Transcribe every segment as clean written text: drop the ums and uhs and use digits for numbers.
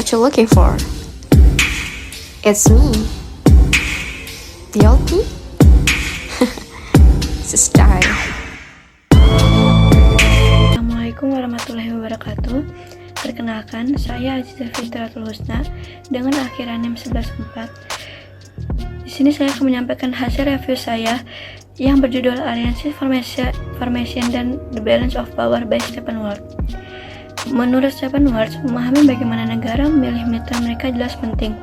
what you're looking for. It's me, the old me. It's a style. Assalamualaikum warahmatullahi wabarakatuh. Perkenalkan, saya Azizah Fitratul Husna dengan akhiran NIM 114. Di sini saya akan menyampaikan hasil review saya yang berjudul Alliance Formation dan The Balance of Power by Stephen Ward. Menurut Stephen Ward, memahami bagaimana negara memilih mitra mereka jelas penting.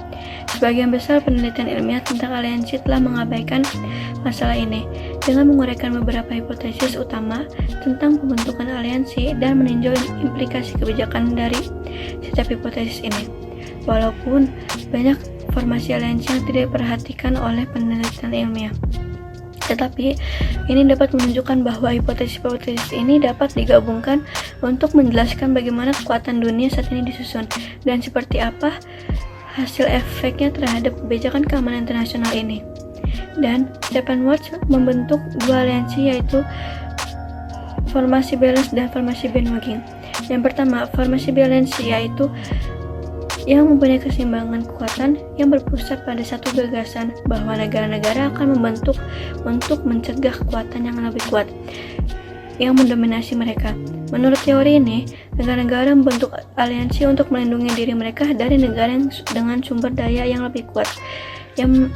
Sebagian besar penelitian ilmiah tentang aliansi telah mengabaikan masalah ini dengan menguraikan beberapa hipotesis utama tentang pembentukan aliansi dan meninjau implikasi kebijakan dari setiap hipotesis ini. Walaupun banyak formasi aliansi yang tidak diperhatikan oleh penelitian ilmiah, tetapi ini dapat menunjukkan bahwa hipotesis-hipotesis ini dapat digabungkan untuk menjelaskan bagaimana kekuatan dunia saat ini disusun dan seperti apa hasil efeknya terhadap kebijakan keamanan internasional ini. Dan Stephen Ward membentuk dua aliansi, yaitu formasi balance dan formasi bandwagon. Yang pertama, formasi balance yaitu yang mempunyai keseimbangan kekuatan yang berpusat pada satu gagasan bahwa negara-negara akan membentuk untuk mencegah kekuatan yang lebih kuat yang mendominasi mereka. Menurut teori ini, negara-negara membentuk aliansi untuk melindungi diri mereka dari negara yang dengan sumber daya yang lebih kuat yang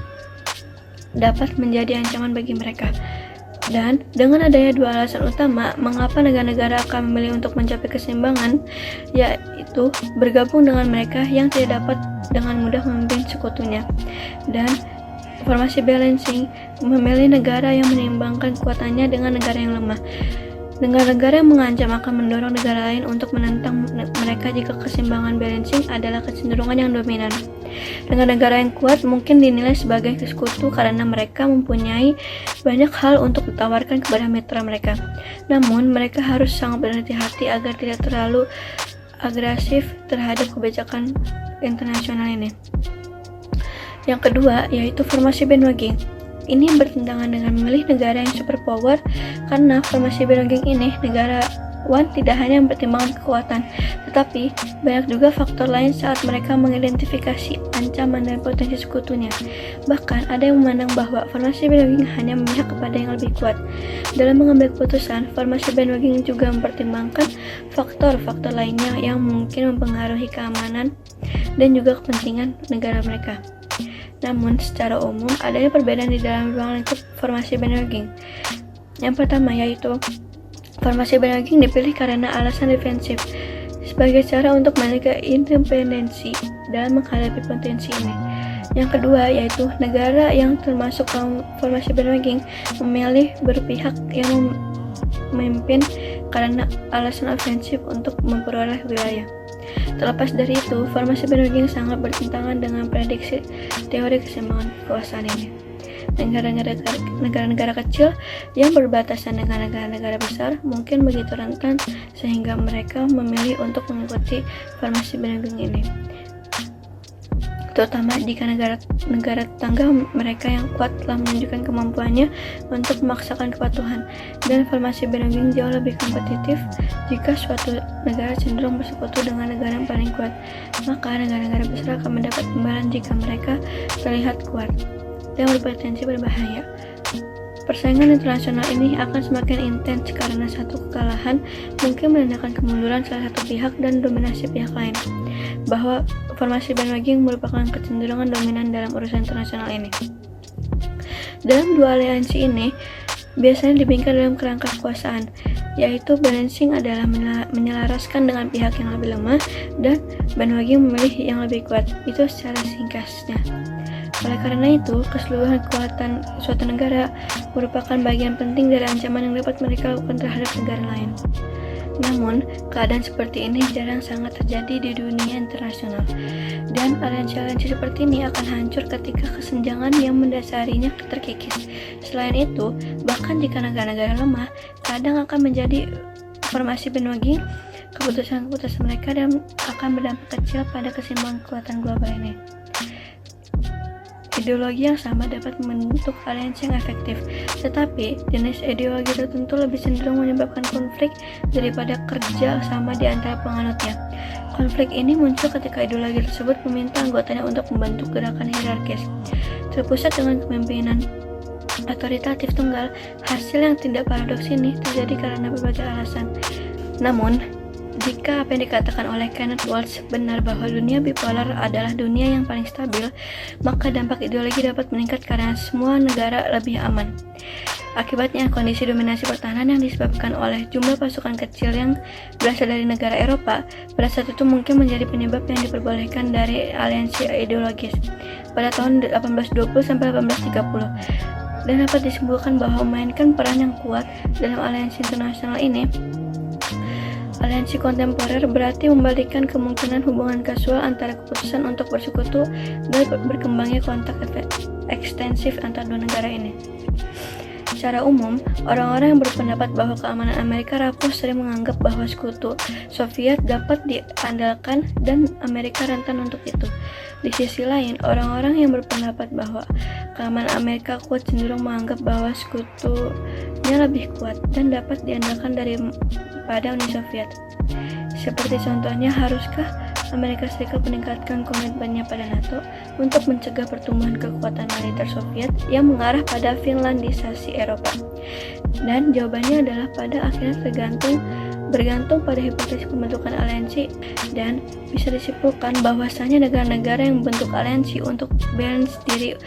dapat menjadi ancaman bagi mereka. Dan dengan adanya dua alasan utama mengapa negara-negara akan memilih untuk mencapai keseimbangan, yaitu bergabung dengan mereka yang tidak dapat dengan mudah memimpin sekutunya, dan formasi balancing memilih negara yang menyeimbangkan kekuatannya dengan negara yang lemah. Negara-negara yang mengancam akan mendorong negara lain untuk menentang mereka jika keseimbangan balancing adalah kecenderungan yang dominan. Negara-negara yang kuat mungkin dinilai sebagai sekutu karena mereka mempunyai banyak hal untuk ditawarkan kepada mitra mereka. Namun, mereka harus sangat berhati-hati agar tidak terlalu agresif terhadap kebijakan internasional ini. Yang kedua, yaitu formasi bandwagon. Ini bertentangan dengan memilih negara yang superpower karena formasi bandwagon ini negarawan tidak hanya mempertimbangkan kekuatan, tetapi banyak juga faktor lain saat mereka mengidentifikasi ancaman dan potensi sekutunya. Bahkan ada yang memandang bahwa formasi bandwagon hanya memihak kepada yang lebih kuat. Dalam mengambil keputusan, formasi bandwagon juga mempertimbangkan faktor-faktor lainnya yang mungkin mempengaruhi keamanan dan juga kepentingan negara mereka. Namun, secara umum, adanya perbedaan di dalam ruang lingkup formasi bandwagon. Yang pertama, yaitu formasi bandwagon dipilih karena alasan defensif, sebagai cara untuk memiliki independensi dalam menghadapi potensi ini. Yang kedua, yaitu negara yang termasuk formasi bandwagon memilih berpihak yang memimpin karena alasan ofensif untuk memperoleh wilayah. Terlepas dari itu, formasi bandwagon sangat bertentangan dengan prediksi teori keseimbangan kekuasaan ini. Negara-negara kecil yang berbatasan dengan negara-negara besar mungkin begitu rentan sehingga mereka memilih untuk mengikuti formasi bandwagon ini, terutama jika negara tetangga mereka yang kuat telah menunjukkan kemampuannya untuk memaksakan kepatuhan. Dan formasi bandwagon jauh lebih kompetitif jika suatu negara cenderung bersekutu dengan negara yang paling kuat, maka negara-negara besar akan mendapat imbalan jika mereka terlihat kuat dan berpotensi berbahaya. Persaingan internasional ini akan semakin intens karena satu kekalahan mungkin menandakan kemunduran salah satu pihak dan dominasi pihak lain. Bahwa formasi bandwagon merupakan kecenderungan dominan dalam urusan internasional ini. Dalam dua aliansi ini biasanya dibingkai dalam kerangka kekuasaan, yaitu balancing adalah menyelaraskan dengan pihak yang lebih lemah dan bandwagon memilih yang lebih kuat. Itu secara singkatnya. Oleh karena itu, keseluruhan kekuatan suatu negara merupakan bagian penting dari ancaman yang dapat mereka lakukan terhadap negara lain. Namun, keadaan seperti ini jarang sangat terjadi di dunia internasional, dan aliansi-aliansi seperti ini akan hancur ketika kesenjangan yang mendasarinya terkikis. Selain itu, bahkan jika negara-negara lemah, kadang akan menjadi formasi bandwagon keputusan-keputusan mereka dan akan berdampak kecil pada keseimbangan kekuatan global ini. Ideologi yang sama dapat membentuk aliansi yang efektif, tetapi jenis ideologi tertentu lebih cenderung menyebabkan konflik daripada kerja sama di antara penganutnya. Konflik ini muncul ketika ideologi tersebut meminta anggotanya untuk membentuk gerakan hierarkis, terpusat dengan kepemimpinan otoritatif tunggal. Hasil yang tidak paradoks ini terjadi karena berbagai alasan. Namun, jika apa yang dikatakan oleh Kenneth Waltz benar bahwa dunia bipolar adalah dunia yang paling stabil, maka dampak ideologi dapat meningkat karena semua negara lebih aman. Akibatnya, kondisi dominasi pertahanan yang disebabkan oleh jumlah pasukan kecil yang berasal dari negara Eropa pada saat itu mungkin menjadi penyebab yang diperbolehkan dari aliansi ideologis pada tahun 1820 sampai 1830, dan dapat disimpulkan bahwa memainkan peran yang kuat dalam aliansi internasional ini. Aliansi kontemporer berarti membalikkan kemungkinan hubungan kasual antara keputusan untuk bersekutu dan berkembangnya kontak ekstensif antara dua negara ini. Secara umum, orang-orang yang berpendapat bahwa keamanan Amerika rapuh sering menganggap bahwa sekutu Soviet dapat diandalkan dan Amerika rentan untuk itu. Di sisi lain, orang-orang yang berpendapat bahwa keamanan Amerika kuat cenderung menganggap bahwa sekutunya lebih kuat dan dapat diandalkan daripada Uni Soviet. Seperti contohnya, haruskah Amerika Serikat meningkatkan komitmennya pada NATO untuk mencegah pertumbuhan kekuatan militer Soviet yang mengarah pada Finlandisasi Eropa? Dan jawabannya adalah pada akhirnya bergantung pada hipotesis pembentukan aliansi, dan bisa disimpulkan bahwasanya negara-negara yang membentuk aliansi untuk balance diri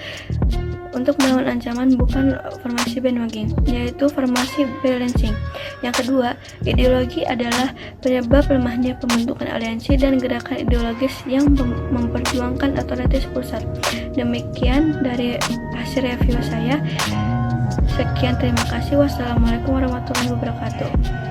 untuk melawan ancaman bukan formasi bandwagon, yaitu formasi balancing. Yang kedua, ideologi adalah penyebab lemahnya pembentukan aliansi dan gerakan ideologis yang memperjuangkan otoritas pusat. Demikian dari hasil review saya. Sekian, terima kasih. Wassalamualaikum warahmatullahi wabarakatuh.